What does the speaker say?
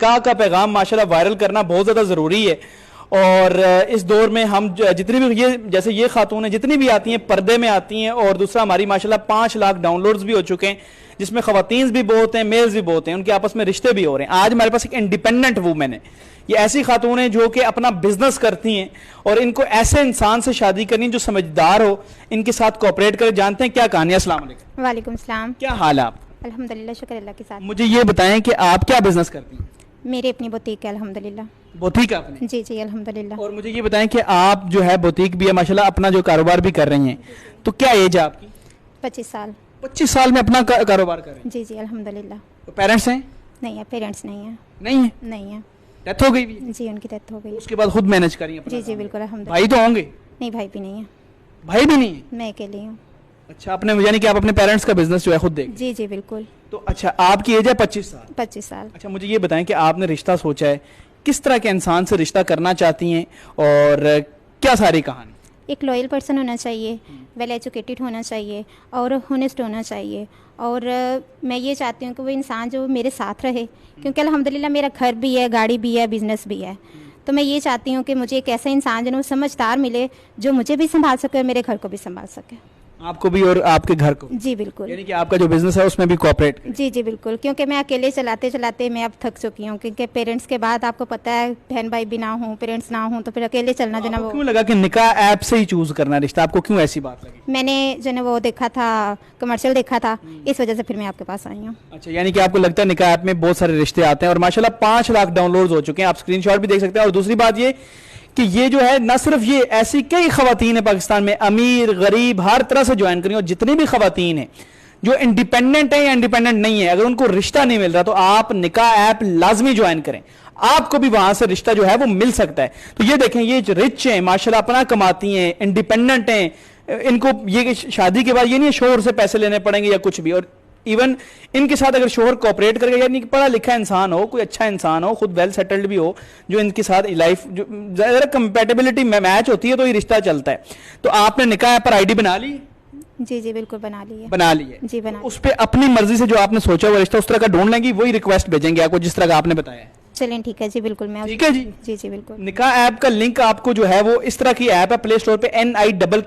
نکاح کا پیغام ماشاءاللہ وائرل کرنا بہت زیادہ ضروری ہے، اور اس دور میں ہم جتنی بھی جیسے یہ خاتون ہیں جتنی بھی آتی ہیں پردے میں آتی ہیں، اور دوسرا ہماری ماشاءاللہ 5 لاکھ ڈاؤن لوڈز بھی ہو چکے ہیں، جس میں خواتین بھی بہت ہیں، میلز بھی بہت ہیں، ان کے آپس میں رشتے بھی ہو رہے ہیں۔ آج ہمارے پاس ایک انڈیپینڈنٹ وومن ہے، یہ ایسی خاتون ہیں جو کہ اپنا بزنس کرتی ہیں، اور ان کو ایسے انسان سے شادی کرنی جو سمجھدار ہو، ان کے ساتھ کوآپریٹ کرے۔ جانتے ہیں کیا کہانی ہے؟ السلام علیکم۔ وعلیکم السلام۔ کیا حال ہے آپ؟ الحمدللہ، شکر اللہ کے ساتھ۔ مجھے یہ بتائیں کہ آپ کیا بزنس کرتی ہیں؟ میری اپنی بوتیک ہے الحمدللہ۔ بوتیک آپ نے؟ جی جی الحمدللہ۔ اور مجھے یہ بتائیں کہ آپ جو ہے بوتیک بھی ہے ماشاءاللہ، اپنا جو کاروبار بھی کر رہی ہیں، تو کیا ایج ہے آپ کی؟ 25 سال۔ 25 سال میں اپنا کاروبار کر رہے ہیں؟ جی جی الحمدللہ۔ تو پیرنٹس ہیں؟ نہیں ہے، پیرنٹس نہیں ہیں۔ نہیں ہیں؟ نہیں ہے۔ ڈیتھ ہو گئی بھی؟ جی ان کی ڈیتھ ہو گئی۔ اس کے بعد خود مینج کری اپنا؟ جی جی بالکل الحمدللہ۔ بھائی تو ہوں گے؟ نہیں بھائی بھی نہیں ہے، بھائی بھی نہیں ہے؟ میں اکیلی ہوں۔ اچھا، آپ نے یعنی کہ آپ اپنے پیرنٹس کا بزنس جو ہے خود دیکھ؟ جی جی بالکل۔ تو اچھا، آپ کی ایج ہے 25 سال؟ 25 سال۔ اچھا، مجھے یہ بتائیں کہ آپ نے رشتہ سوچا ہے، کس طرح کے انسان سے رشتہ کرنا چاہتی ہیں، اور کیا ساری کہانی؟ ایک لوئل پرسن ہونا چاہیے، ویل ایجوکیٹڈ ہونا چاہیے، اور ہونیسٹ ہونا چاہیے، اور میں یہ چاہتی ہوں کہ وہ انسان جو میرے ساتھ رہے، کیونکہ الحمدللہ میرا گھر بھی ہے، گاڑی بھی ہے، بزنس بھی ہے، تو میں یہ چاہتی ہوں کہ مجھے ایک ایسا انسان جو سمجھدار ملے، جو مجھے بھی سنبھال سکے اور میرے گھر کو بھی سنبھال سکے۔ آپ کو بھی اور آپ کے گھر کو؟ جی بالکل۔ یعنی کہ آپ کا جو بزنس ہے اس میں بھی کوآپریٹ؟ جی جی بالکل، کیونکہ میں اکیلے چلاتے چلاتے میں اب تھک چکی ہوں، کیونکہ پیرنٹس کے بعد آپ کو پتہ ہے بہن بھائی بھی نہ ہوں، پیرنٹس نہ ہوں، تو پھر اکیلے چلنا جو نا وہ۔ کیوں لگا کہ نکاح ایپ سے ہی چوز کرنا رشتہ؟ آپ کو کیوں ایسی بات لگی؟ میں نے جو نا وہ دیکھا تھا، کمرشل دیکھا تھا، اس وجہ سے پھر میں آپ کے پاس آئی ہوں۔ اچھا، یعنی کہ آپ کو لگتا ہے نکاح ایپ میں بہت سارے رشتے آتے ہیں، اور ماشاءاللہ 5 لاکھ ڈاؤن لوڈز ہو چکے ہیں، آپ اسکرین شاٹ بھی دیکھ سکتے ہیں۔ اور دوسری بات یہ کہ یہ جو ہے نہ صرف یہ، ایسی کئی خواتین ہیں پاکستان میں، امیر غریب ہر طرح سے جوائن کریں، اور جتنی بھی خواتین ہیں جو انڈیپینڈنٹ ہیں یا انڈیپینڈنٹ نہیں ہیں، اگر ان کو رشتہ نہیں مل رہا تو آپ نکاح ایپ لازمی جوائن کریں، آپ کو بھی وہاں سے رشتہ جو ہے وہ مل سکتا ہے۔ تو یہ دیکھیں، یہ رچ ہیں ماشاءاللہ، اپنا کماتی ہیں، انڈیپینڈنٹ ہیں، ان کو یہ شادی کے بعد یہ نہیں شوہر سے پیسے لینے پڑیں گے یا کچھ بھی، اور ایون ان کے ساتھ اگر شوہر کوآپریٹ کرے گا، یعنی پڑھا لکھا انسان ہو، کوئی اچھا انسان ہو، خود ویل سیٹلڈ بھی ہو، جو ان کے ساتھ لائف جو ذرا کمپیٹیبلٹی میچ ہوتی ہے تو یہ رشتہ چلتا ہے۔ تو آپ نے نکاح پر آئی ڈی بنا لی؟ جی جی بالکل بنا لی ہے۔ بنا لی ہے؟ جی بنا۔ اس پہ اپنی مرضی سے جو آپ نے سوچا ہوا رشتہ اس طرح کا ڈھونڈ لیں گی، وہی ریکویسٹ بھیجیں گے آپ کو جس طرح کا آپ نے بتایا ہے؟ چلیں ٹھیک ہے جی بالکل، میں ٹھیک ہے جی۔ جی جی بالکل۔ نکاح ایپ کا لنک آپ کو جو ہے وہ اس طرح کی ایپ ہے، پلے اسٹور پہ NIKK